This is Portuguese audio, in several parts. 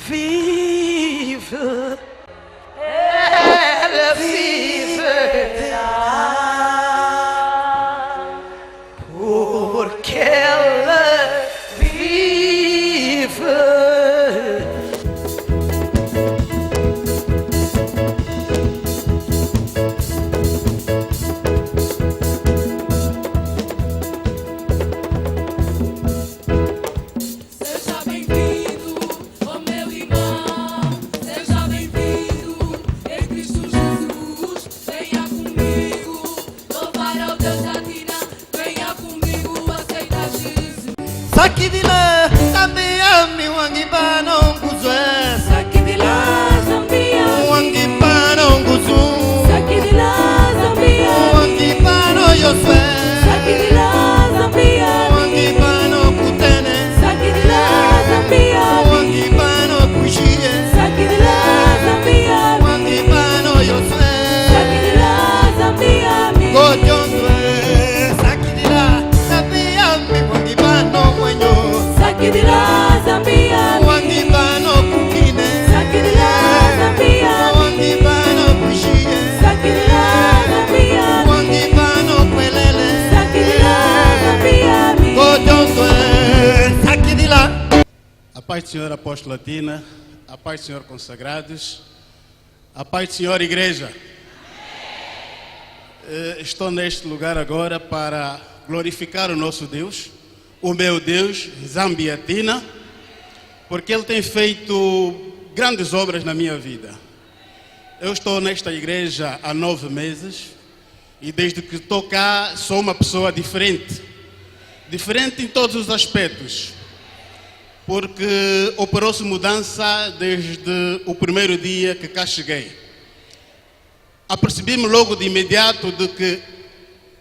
vive, ela viverá, porque ela vive. Saki dila Zambia mi wangi bano nguzwe. Saki dila Zambia Wangi bano nguzu. Saki dila Zambia Wangi bano yoswe. Saki dila Zambia Wangi bano kutene. Saki dila Zambia Wangi bano kushije. Saki dila Zambia Wangi bano yoswe. Saki dila Zambia Gojondwe Saki dila Zambia mi wangi bano mwenyo. Saki dila Zambia Wangi bano kukine. Saki dila Zambia Wangi bano kushije. Saki dila Zambia Wangi bano kwelele. Saki dila Zambia Gojondwe Saki dila. A paz do Senhor, apóstolo Latina, a paz do Senhor, consagrados, a paz do Senhor, igreja. Estou neste lugar agora para glorificar o nosso Deus, o meu Deus, Zambiatina, porque Ele tem feito grandes obras na minha vida. Eu estou nesta igreja há 9 meses e desde que estou cá sou uma pessoa diferente. Diferente em todos os aspectos, porque operou-se mudança desde o primeiro dia que cá cheguei. Apercebi-me logo de imediato de que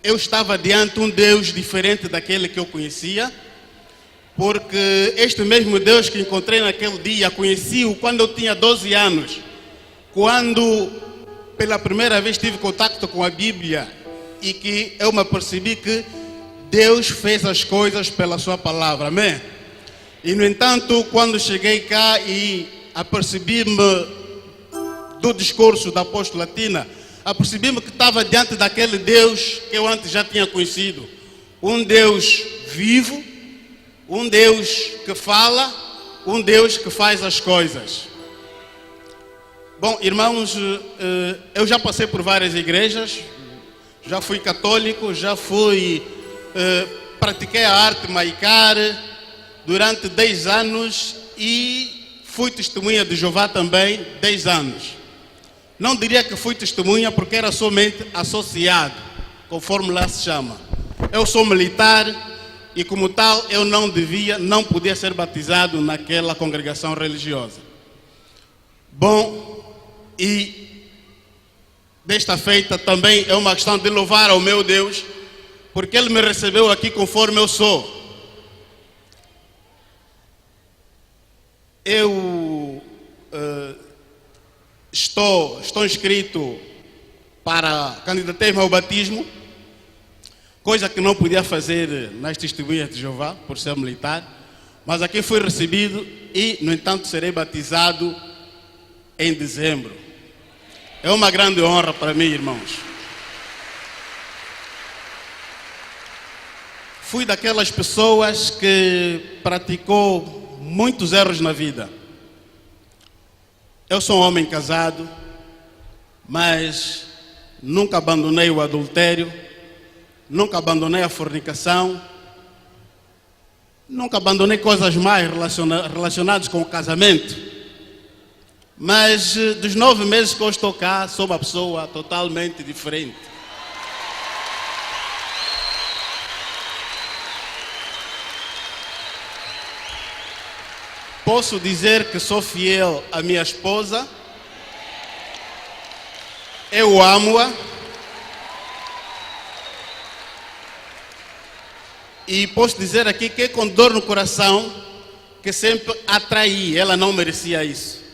eu estava diante de um Deus diferente daquele que eu conhecia, porque este mesmo Deus que encontrei naquele dia, conheci-o quando eu tinha 12 anos, quando pela primeira vez tive contato com a Bíblia e que eu me apercebi que Deus fez as coisas pela sua palavra, amém? E no entanto, quando cheguei cá e apercebi-me do discurso da apóstola Latina, apercebi-me que estava diante daquele Deus que eu antes já tinha conhecido. Um Deus vivo, um Deus que fala, um Deus que faz as coisas. Bom, irmãos, eu já passei por várias igrejas, já fui católico, já fui, pratiquei a arte maicar durante 10 anos e fui testemunha de Jeová também 10 anos. Não diria que fui testemunha porque era somente associado, conforme lá se chama. Eu sou militar e como tal eu não podia ser batizado naquela congregação religiosa. Bom, e desta feita também é uma questão de louvar ao meu Deus, porque Ele me recebeu aqui conforme eu sou. Eu estou inscrito para candidatar-me ao batismo, coisa que não podia fazer nas testemunhas de Jeová, por ser militar, mas aqui fui recebido e, no entanto, serei batizado em dezembro. É uma grande honra para mim, irmãos. Fui daquelas pessoas que praticou muitos erros na vida. Eu sou um homem casado, mas nunca abandonei o adultério, nunca abandonei a fornicação, nunca abandonei coisas mais relacionadas com o casamento. Mas dos 9 meses que eu estou cá, sou uma pessoa totalmente diferente. Posso dizer que sou fiel à minha esposa, eu amo-a e posso dizer aqui que com dor no coração que sempre a traí, ela não merecia isso.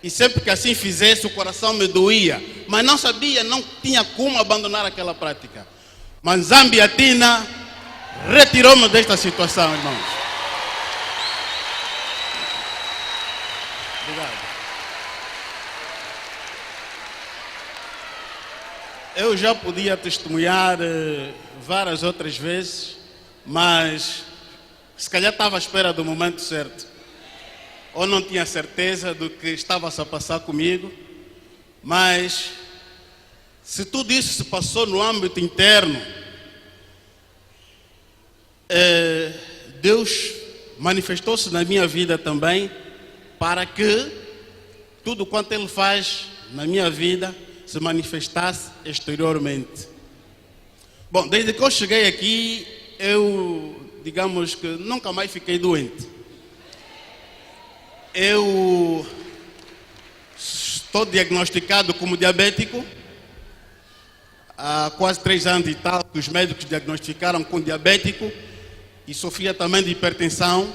E sempre que assim fizesse o coração me doía, mas não sabia, não tinha como abandonar aquela prática. Mas Zambiatina retirou-me desta situação, irmãos. Eu já podia testemunhar várias outras vezes, mas se calhar estava à espera do momento certo. Ou não tinha certeza do que estava-se a passar comigo. Mas se tudo isso se passou no âmbito interno, Deus manifestou-se na minha vida também para que tudo quanto Ele faz na minha vida se manifestasse exteriormente. Bom, desde que eu cheguei aqui, digamos que nunca mais fiquei doente. Eu estou diagnosticado como diabético. Há quase 3 anos e tal que os médicos diagnosticaram com diabético e sofria também de hipertensão.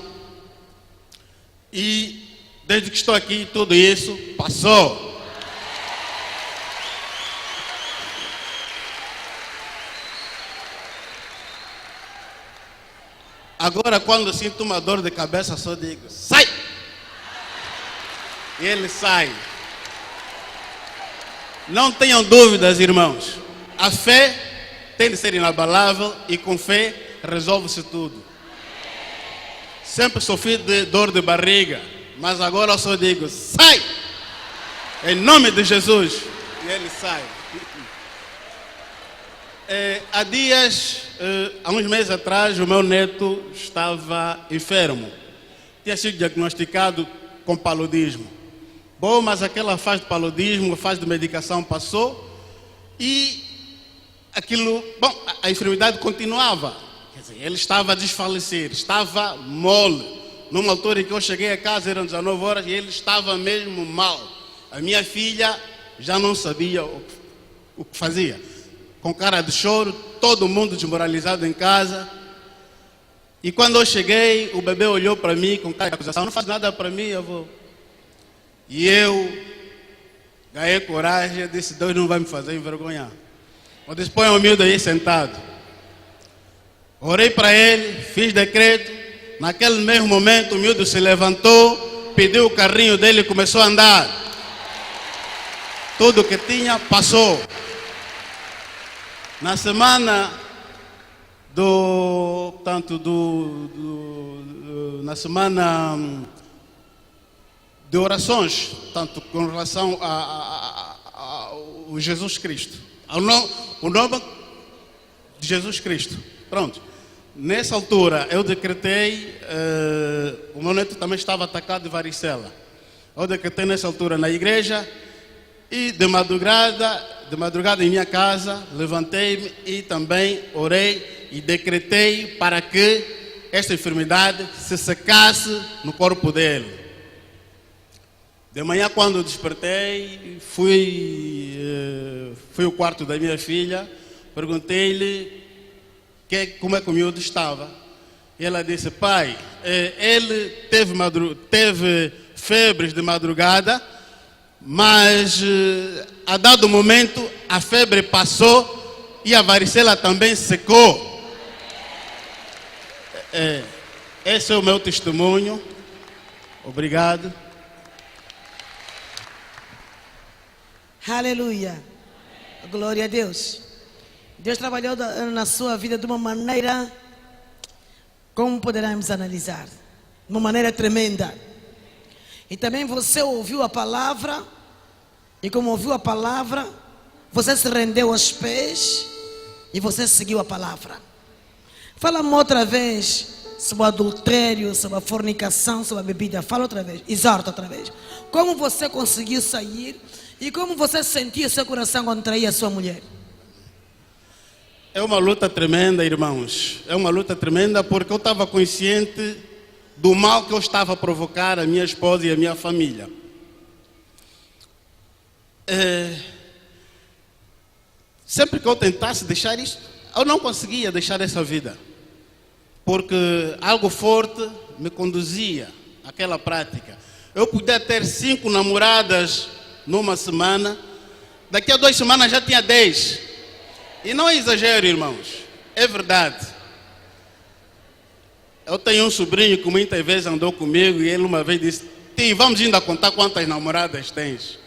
E desde que estou aqui, tudo isso passou. Agora, quando eu sinto uma dor de cabeça, só digo, sai! E ele sai. Não tenham dúvidas, irmãos. A fé tem de ser inabalável e com fé resolve-se tudo. Sempre sofri de dor de barriga, mas agora eu só digo, sai! Em nome de Jesus. E ele sai. Há uns meses atrás, o meu neto estava enfermo. Tinha sido diagnosticado com paludismo. Bom, mas aquela fase de paludismo, a fase de medicação passou e a enfermidade continuava. Quer dizer, ele estava a desfalecer, estava mole. Numa altura em que eu cheguei a casa, eram 19 horas, e ele estava mesmo mal. A minha filha já não sabia o que fazia. Com cara de choro, todo mundo desmoralizado em casa. E quando eu cheguei, o bebê olhou para mim com cara de acusação, não faz nada para mim, avô. E eu ganhei coragem, disse, Deus não vai me fazer envergonhar. Eu disse, põe o humilde aí sentado. Orei para ele, fiz decreto. Naquele mesmo momento, o humilde se levantou, pediu o carrinho dele e começou a andar. Tudo que tinha, passou. Na semana na semana de orações, tanto com relação ao Jesus Cristo, o nome de Jesus Cristo. Pronto. Nessa altura eu decretei, o meu neto também estava atacado de varicela. Eu decretei nessa altura na igreja e de madrugada em minha casa, levantei-me e também orei e decretei para que esta enfermidade se secasse no corpo dele. De manhã, quando eu despertei, fui ao quarto da minha filha, perguntei-lhe como é que o miúdo estava. E ela disse, pai, ele teve febres de madrugada, mas a dado momento a febre passou e a varicela também secou. Esse é o meu testemunho. Obrigado. Aleluia. Glória a Deus. Deus trabalhou na sua vida de uma maneira, como poderemos analisar? De uma maneira tremenda. E também você ouviu a palavra, e como ouviu a palavra, você se rendeu aos pés e você seguiu a palavra. Fala-me outra vez sobre o adultério, sobre a fornicação, sobre a bebida. Fala outra vez, exorta outra vez. Como você conseguiu sair e como você sentia seu coração quando traía a sua mulher? É uma luta tremenda, irmãos. É uma luta tremenda porque eu estava consciente do mal que eu estava a provocar a minha esposa e a minha família. Sempre que eu tentasse deixar isso, eu não conseguia deixar essa vida. Porque algo forte me conduzia àquela prática. Eu podia ter 5 namoradas numa semana, daqui a 2 semanas já tinha 10. E não é exagero, irmãos, é verdade. Eu tenho um sobrinho que muitas vezes andou comigo e ele uma vez disse, Tim, vamos ainda contar quantas namoradas tens.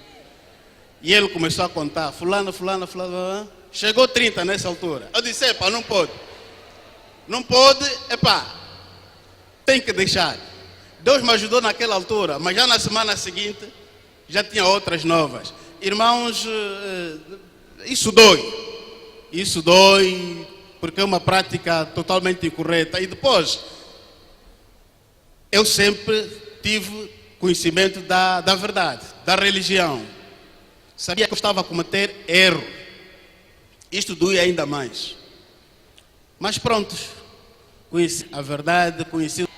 E ele começou a contar, fulana, fulana, fulana. Chegou 30 nessa altura. Eu disse, epá, não pode. Não pode, epá, tem que deixar. Deus me ajudou naquela altura, mas já na semana seguinte, já tinha outras novas. Irmãos, isso dói. Isso dói, porque é uma prática totalmente incorreta. E depois, eu sempre tive conhecimento da verdade, da religião. Sabia que eu estava a cometer erro. Isto doía ainda mais. Mas pronto, conheci a verdade, conheci.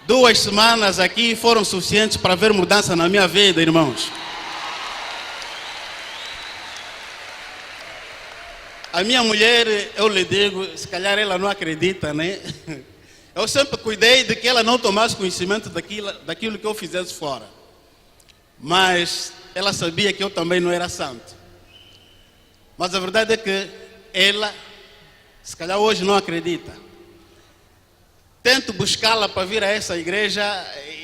2 semanas aqui foram suficientes para ver mudança na minha vida, irmãos. A minha mulher, eu lhe digo, se calhar ela não acredita, né? Eu sempre cuidei de que ela não tomasse conhecimento daquilo que eu fizesse fora. Mas ela sabia que eu também não era santo. Mas a verdade é que ela, se calhar hoje não acredita. Tento buscá-la para vir a essa igreja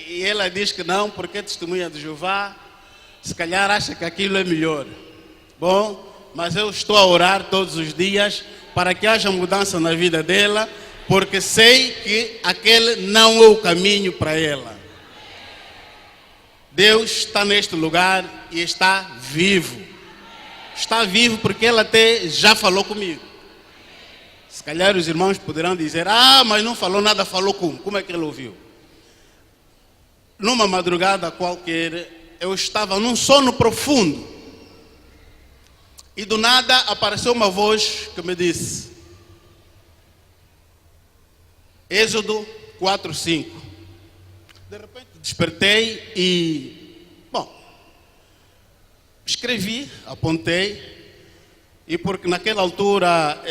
e ela diz que não, porque é testemunha de Jeová. Se calhar acha que aquilo é melhor. Bom, mas eu estou a orar todos os dias para que haja mudança na vida dela, porque sei que aquele não é o caminho para ela. Deus está neste lugar e está vivo. Está vivo porque ela até já falou comigo. Se calhar os irmãos poderão dizer, mas não falou nada, falou como? Como é que ele ouviu? Numa madrugada qualquer, eu estava num sono profundo. E do nada apareceu uma voz que me disse, Êxodo 4:5. De repente despertei e, escrevi, apontei. E porque naquela altura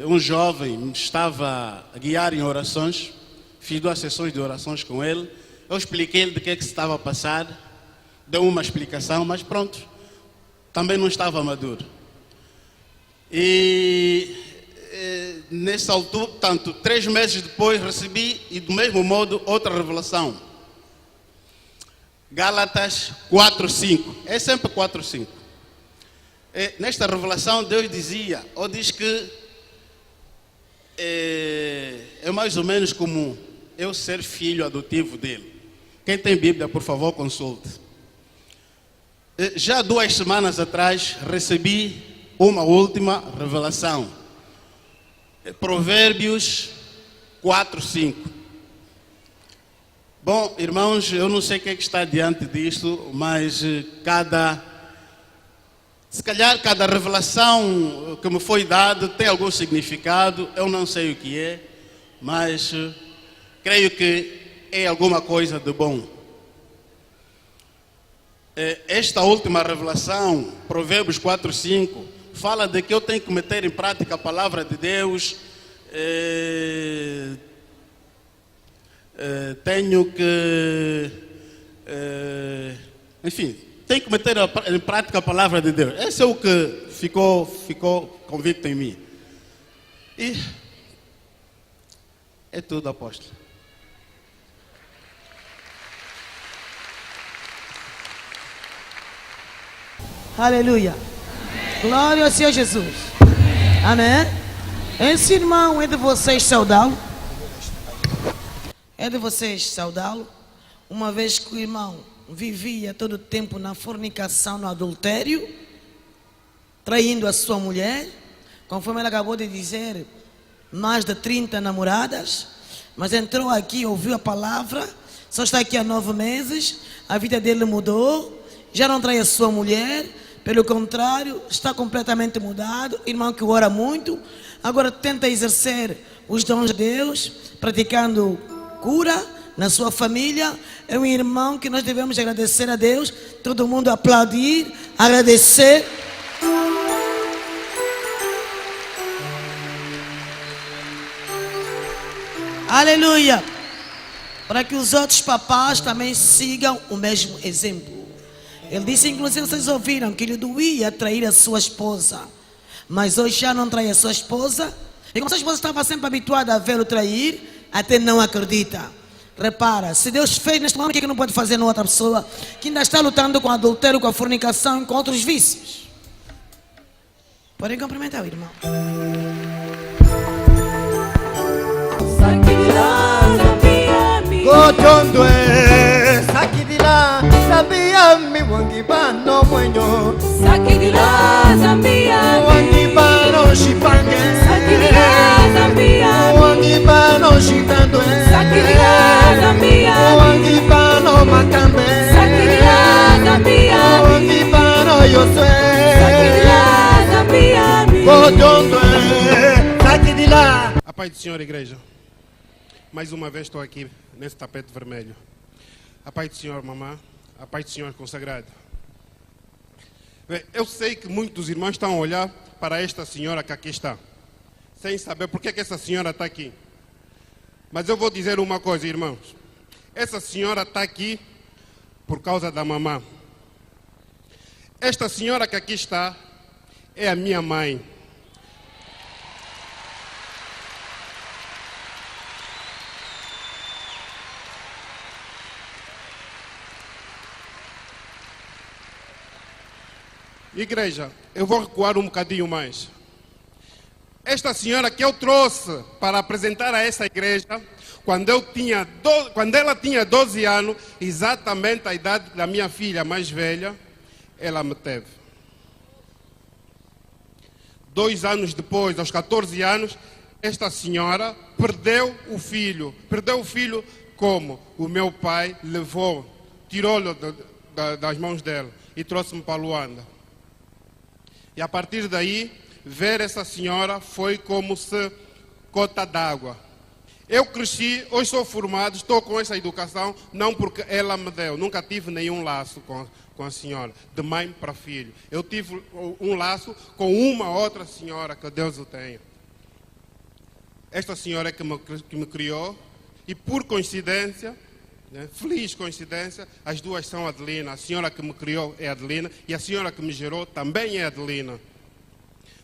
um jovem me estava a guiar em orações, fiz 2 sessões de orações com ele, eu expliquei-lhe de que é que se estava a passar, deu uma explicação, mas pronto, também não estava maduro. E nessa altura, tanto 3 meses depois recebi, e do mesmo modo, outra revelação. Gálatas 4:5, é sempre 4:5. Nesta revelação Deus dizia, ou diz que é mais ou menos como eu ser filho adotivo dele. Quem tem Bíblia, por favor, consulte. Já 2 semanas atrás recebi uma última revelação. Provérbios 4:5. Bom, irmãos, eu não sei o que é que está diante disto, mas se calhar cada revelação que me foi dada tem algum significado, eu não sei o que é, mas creio que é alguma coisa de bom. Esta última revelação, Provérbios 4:5, fala de que eu tenho que meter em prática a palavra de Deus, tenho que, enfim, tenho que meter em prática a palavra de Deus. Esse é o que ficou convicto em mim. E é tudo, apóstolo. Aleluia. Glória ao Senhor Jesus. Amém. Esse irmão é de vocês saudá-lo. É de vocês saudá-lo. Uma vez que o irmão vivia todo o tempo na fornicação, no adultério, traindo a sua mulher, conforme ela acabou de dizer, mais de 30 namoradas, mas entrou aqui, ouviu a palavra, só está aqui há 9 meses, a vida dele mudou, já não trai a sua mulher, pelo contrário, está completamente mudado, irmão que ora muito, agora tenta exercer os dons de Deus, praticando cura na sua família. É um irmão que nós devemos agradecer a Deus, todo mundo aplaudir, agradecer. Aleluia. Para que os outros papás também sigam o mesmo exemplo. Ele disse, inclusive vocês ouviram, que ele doía trair a sua esposa, mas hoje já não trai a sua esposa. E como sua esposa estava sempre habituada a vê-lo trair, até não acredita. Repara, se Deus fez neste momento, o que é que não pode fazer na outra pessoa que ainda está lutando com o adultério, com a fornicação e com outros vícios? Podem cumprimentar o irmão. Sakidila Zambiani. Gochondwe sakidila Zambia mi wangibano mwenyo Sakidila Zambiani. wangibano shipange Sakidila Zambiani. wangibano shitandwe Sakidila Zambiani. wangibano makambe Sakidila Zambiani. wangibano yoswe Sakidila Zambiani. Gochondwe sakidila. A paz do Senhor, igreja. Mais uma vez estou aqui nesse tapete vermelho. A paz do Senhor, mamã. A paz do Senhor, consagrado. Bem, eu sei que muitos dos irmãos estão a olhar para esta senhora que aqui está, sem saber por que essa senhora está aqui. Mas eu vou dizer uma coisa, irmãos. Essa senhora está aqui por causa da mamã. Esta senhora que aqui está é a minha mãe. Igreja, eu vou recuar um bocadinho mais. Esta senhora que eu trouxe para apresentar a essa igreja, quando ela tinha 12 anos, exatamente a idade da minha filha mais velha, ela me teve. 2 anos depois, aos 14 anos, esta senhora perdeu o filho. Perdeu o filho como? O meu pai levou, tirou-lhe das mãos dela e trouxe-me para Luanda. E a partir daí, ver essa senhora foi como se gota d'água. Eu cresci, hoje sou formado, estou com essa educação, não porque ela me deu. Nunca tive nenhum laço com a senhora, de mãe para filho. Eu tive um laço com uma outra senhora, que Deus o tenha. Esta senhora é que me criou, e por coincidência, né, feliz coincidência, as duas são Adelina. A senhora que me criou é Adelina e a senhora que me gerou também é Adelina.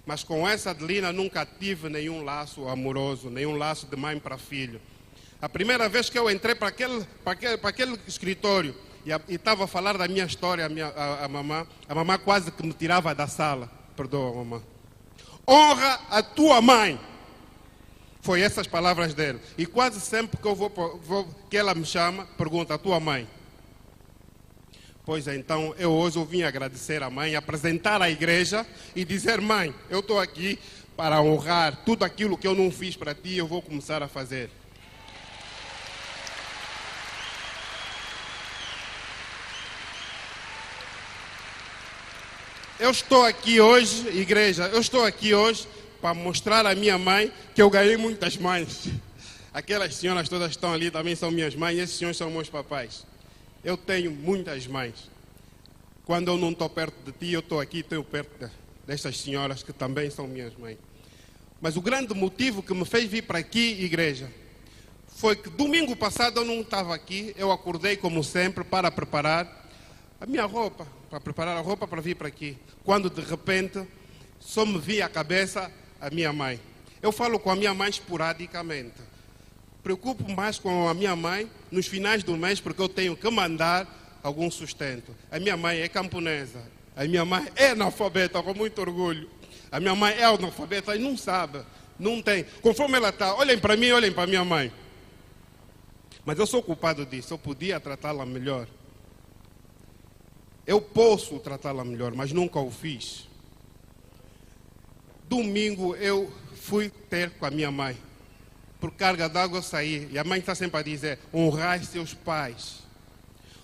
Mas com essa Adelina nunca tive nenhum laço amoroso, nenhum laço de mãe para filho. A primeira vez que eu entrei para aquele escritório e estava a falar da minha história, a mamã quase que me tirava da sala. Perdoa, mamã. Honra a tua mãe. Foi essas palavras dele. E quase sempre que que ela me chama, pergunta: a tua mãe? Pois então, eu hoje vim agradecer à mãe, apresentar à igreja e dizer: mãe, eu estou aqui para honrar tudo aquilo que eu não fiz para ti, eu vou começar a fazer. Eu estou aqui hoje, igreja, eu estou aqui hoje para mostrar à minha mãe que eu ganhei muitas mães. Aquelas senhoras todas que estão ali também são minhas mães, esses senhores são meus papais. Eu tenho muitas mães. Quando eu não estou perto de ti, eu estou aqui e estou perto destas senhoras que também são minhas mães. Mas o grande motivo que me fez vir para aqui, igreja, foi que domingo passado eu não estava aqui, eu acordei como sempre para preparar a minha roupa, para preparar a roupa para vir para aqui. Quando de repente só me vi à cabeça a minha mãe. Eu falo com a minha mãe esporadicamente. Preocupo mais com a minha mãe nos finais do mês, porque eu tenho que mandar algum sustento. A minha mãe é camponesa. A minha mãe é analfabeta, com muito orgulho. A minha mãe é analfabeta e não sabe, não tem. Conforme ela está, olhem para mim, olhem para a minha mãe. Mas eu sou culpado disso, eu podia tratá-la melhor. Eu posso tratá-la melhor, mas nunca o fiz. Domingo eu fui ter com a minha mãe. Por carga d'água eu saí. E a mãe está sempre a dizer: honrai seus pais.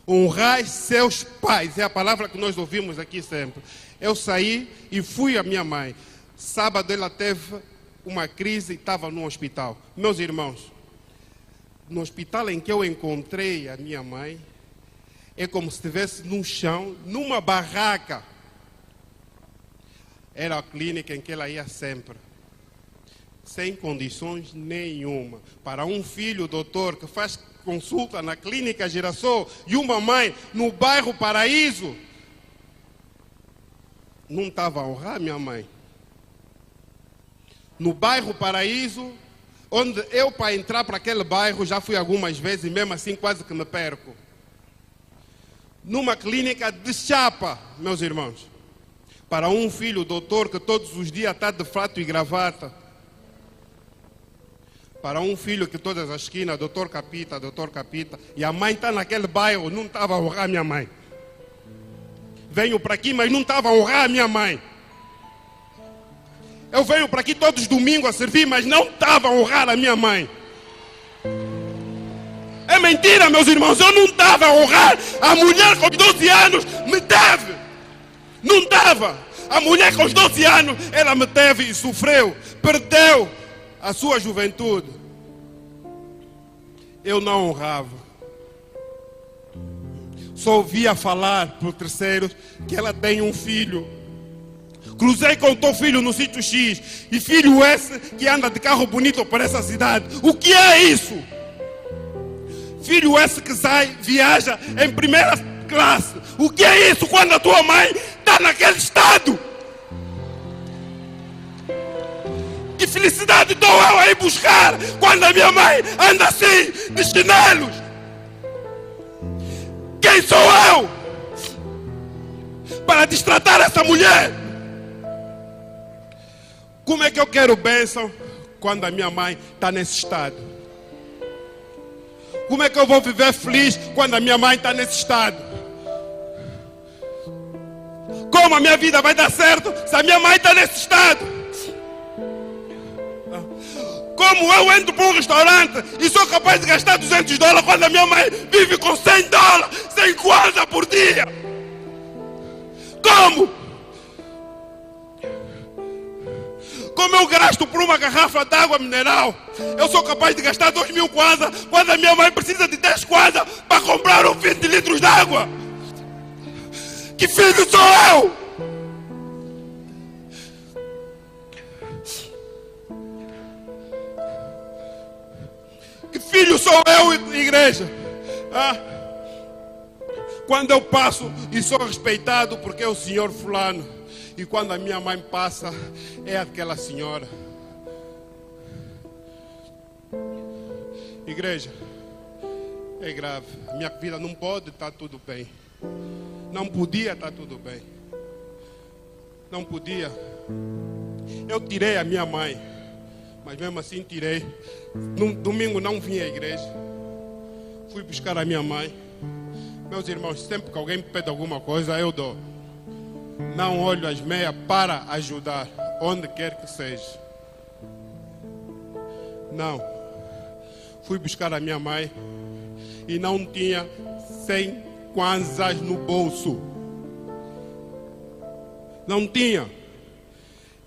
Honrai seus pais. É a palavra que nós ouvimos aqui sempre. Eu saí e fui à minha mãe. Sábado ela teve uma crise e estava no hospital. Meus irmãos, no hospital em que eu encontrei a minha mãe, é como se estivesse no chão, numa barraca. Era a clínica em que ela ia sempre, sem condições nenhuma. Para um filho doutor que faz consulta na clínica Girassol e uma mãe no bairro Paraíso, não estava a honrar minha mãe. No bairro Paraíso, onde eu, para entrar para aquele bairro, já fui algumas vezes e mesmo assim quase que me perco. Numa clínica de chapa, meus irmãos. Para um filho doutor que todos os dias está de fato e gravata. Para um filho que todas as esquinas, doutor capita, e a mãe está naquele bairro, não estava a honrar a minha mãe. Venho para aqui, mas não estava a honrar a minha mãe. Eu venho para aqui todos os domingos a servir, mas não estava a honrar a minha mãe. É mentira, meus irmãos, eu não estava a honrar. A mulher com 12 anos me teve. Não estava. A mulher com 12 anos, ela me teve e sofreu. Perdeu a sua juventude. Eu não honrava. Só ouvia falar por terceiros que ela tem um filho. Cruzei com o teu filho no sítio X. E filho esse que anda de carro bonito para essa cidade. O que é isso? Filho esse que sai, viaja em primeira classe. O que é isso quando a tua mãe está naquele estado? Que felicidade estou eu a ir buscar quando a minha mãe anda assim, de chinelos? Quem sou eu para destratar essa mulher? Como é que eu quero bênção quando a minha mãe está nesse estado? Como é que eu vou viver feliz quando a minha mãe está nesse estado? Como a minha vida vai dar certo se a minha mãe está nesse estado? Como eu entro para um restaurante e sou capaz de gastar $200 quando a minha mãe vive com $100, 100 kwanza por dia? Como? Como eu gasto por uma garrafa de água mineral? Eu sou capaz de gastar 2.000 kwanza quando a minha mãe precisa de 10 kwanza para comprar 20 litros de água. Que filho sou eu? Que filho sou eu, igreja? Quando eu passo e sou respeitado porque é o senhor fulano. E quando a minha mãe passa, é aquela senhora. Igreja, é grave. A minha vida não pode estar tudo bem. Não podia estar tudo bem. Não podia. Eu tirei a minha mãe, mas mesmo assim tirei. No domingo não vim à igreja. Fui buscar a minha mãe. Meus irmãos, sempre que alguém me pede alguma coisa, eu dou. Não olho as meias para ajudar, onde quer que seja. Não. Fui buscar a minha mãe e não tinha 100 kwanzas no bolso. Não tinha.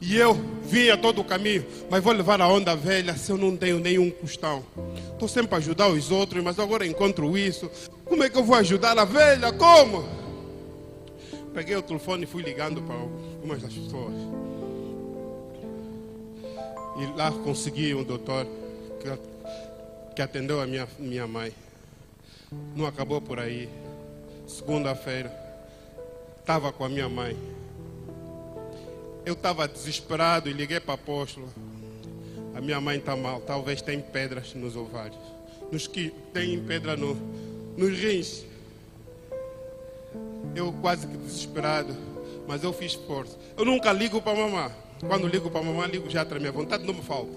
E eu vinha todo o caminho, mas vou levar a onda velha se eu não tenho nenhum custão. Estou sempre a ajudar os outros, mas agora encontro isso. Como é que eu vou ajudar a velha? Como? Peguei o telefone e fui ligando para algumas das pessoas. E lá consegui um doutor que atendeu a minha mãe. Não acabou por aí. Segunda-feira, estava com a minha mãe. Eu estava desesperado e liguei para a apóstola. A minha mãe está mal, talvez tenha pedras nos ovários. Tem pedra nos rins. Eu quase que desesperado, mas eu fiz força. Eu nunca ligo para a mamãe. Quando ligo para a mamãe, ligo já a tremer. A vontade não me falta,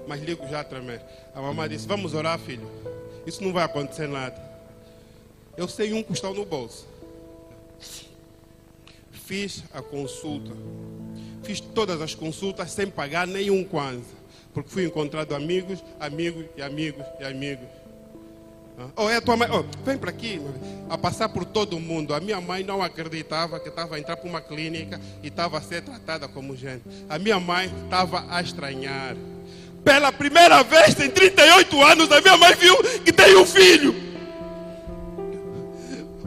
mas ligo já a tremer. A mamãe disse, vamos orar, filho. Isso não vai acontecer nada. Eu sei um custão no bolso. Fiz a consulta. Fiz todas as consultas sem pagar nenhum kwanza. Porque fui encontrado amigos. É a tua mãe, vem para aqui, a passar por todo mundo. A minha mãe não acreditava que estava a entrar para uma clínica e estava a ser tratada como gente. A minha mãe estava a estranhar. Pela primeira vez em 38 anos, a minha mãe viu que tem um filho.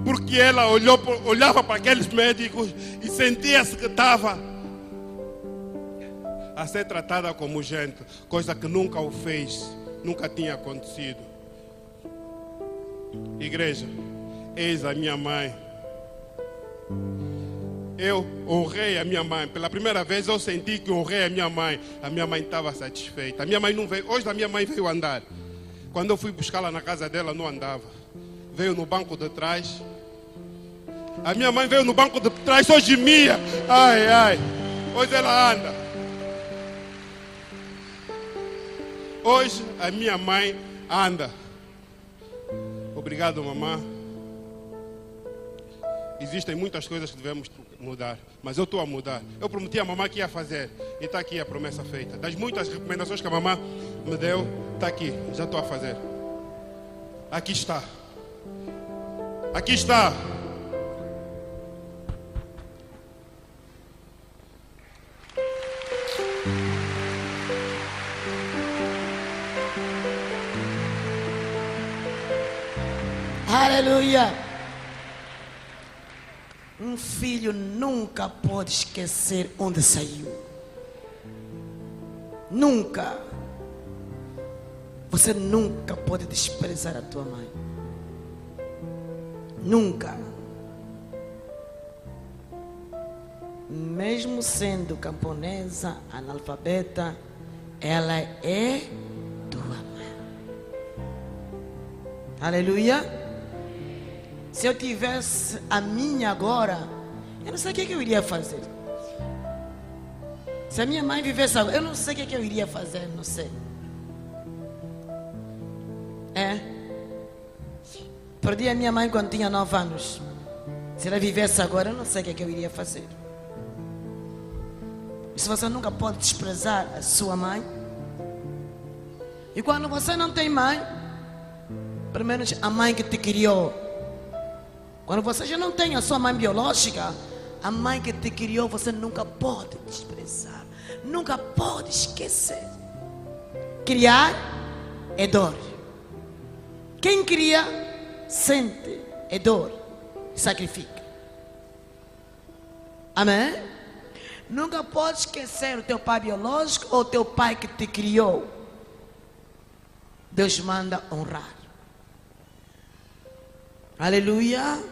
Porque ela olhava para aqueles médicos e sentia-se que estava a ser tratada como gente, coisa que nunca o fez, nunca tinha acontecido. Igreja, eis a minha mãe. Eu honrei a minha mãe. Pela primeira vez eu senti que honrei a minha mãe. A minha mãe estava satisfeita. A minha mãe não veio. Hoje a minha mãe veio andar. Quando eu fui buscá-la na casa dela, não andava. Veio no banco de trás. A minha mãe veio no banco de trás, só gemia. Ai, ai. Hoje ela anda. Hoje a minha mãe anda. Obrigado, mamãe. Existem muitas coisas que devemos mudar, mas eu estou a mudar. Eu prometi à mamãe que ia fazer e está aqui a promessa feita. Das muitas recomendações que a mamãe me deu, está aqui, já estou a fazer. Aqui está. Aqui está. Aleluia. Um filho nunca pode esquecer onde saiu. Nunca. Você nunca pode desprezar a tua mãe. Nunca. Mesmo sendo camponesa, analfabeta, ela é tua mãe. Aleluia. Se eu tivesse a minha agora, eu não sei o que eu iria fazer. Se a minha mãe vivesse agora, eu não sei o que eu iria fazer, não sei. Perdi a minha mãe quando tinha 9 anos. Se ela vivesse agora, eu não sei o que eu iria fazer. E se você nunca pode desprezar a sua mãe, e quando você não tem mãe, pelo menos a mãe que te criou. Quando você já não tem a sua mãe biológica, a mãe que te criou, você nunca pode desprezar, nunca pode esquecer. Criar é dor. Quem cria, sente, é dor, sacrifica. Amém? Nunca pode esquecer o teu pai biológico ou o teu pai que te criou. Deus manda honrar. Aleluia.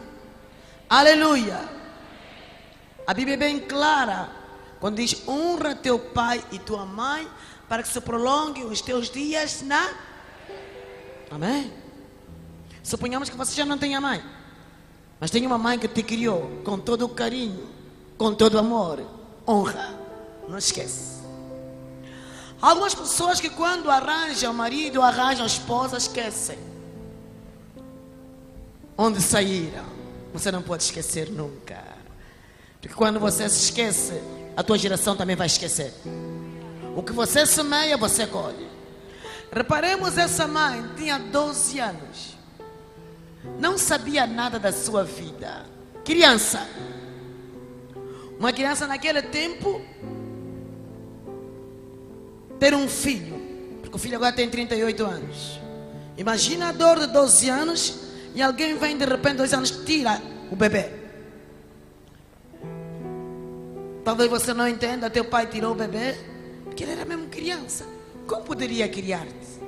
Aleluia. A Bíblia é bem clara quando diz: honra teu pai e tua mãe para que se prolonguem os teus dias na... Amém? Suponhamos que você já não tenha mãe, mas tem uma mãe que te criou com todo o carinho, com todo o amor. Honra, não esquece. Algumas pessoas que quando arranjam marido, arranjam esposa, esquecem onde saíram. Você não pode esquecer nunca, porque quando você se esquece, a tua geração também vai esquecer. O que você semeia, você colhe. Reparemos, essa mãe tinha 12 anos, não sabia nada da sua vida. Criança. Uma criança naquele tempo, ter um filho, porque o filho agora tem 38 anos. Imagina a dor de 12 anos e alguém vem de repente 2 anos, tira o bebê. Talvez você não entenda, teu pai tirou o bebê porque ele era mesmo criança. Como poderia criar-te?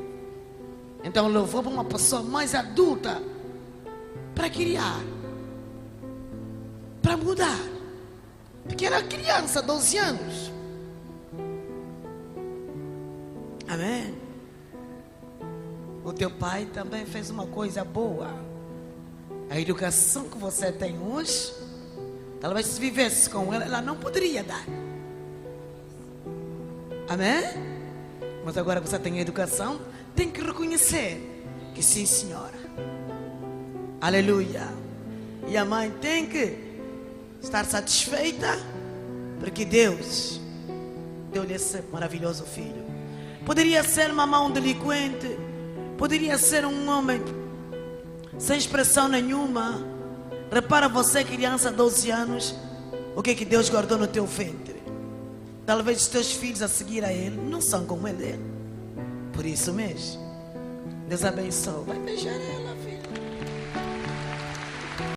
Então levou para uma pessoa mais adulta para criar, para mudar, porque era criança, 12 anos. Amém? O teu pai também fez uma coisa boa. A educação que você tem hoje, talvez se vivesse com ela, ela não poderia dar. Amém? Mas agora que você tem educação, tem que reconhecer que sim, senhora. Aleluia. E a mãe tem que estar satisfeita, porque Deus deu-lhe esse maravilhoso filho. Poderia ser uma mão delinquente, poderia ser um homem sem expressão nenhuma. Repara você, criança, 12 anos, o que é que Deus guardou no teu ventre. Talvez os teus filhos a seguir a Ele não são como Ele é. Por isso mesmo, Deus abençoe. Vai beijar ela.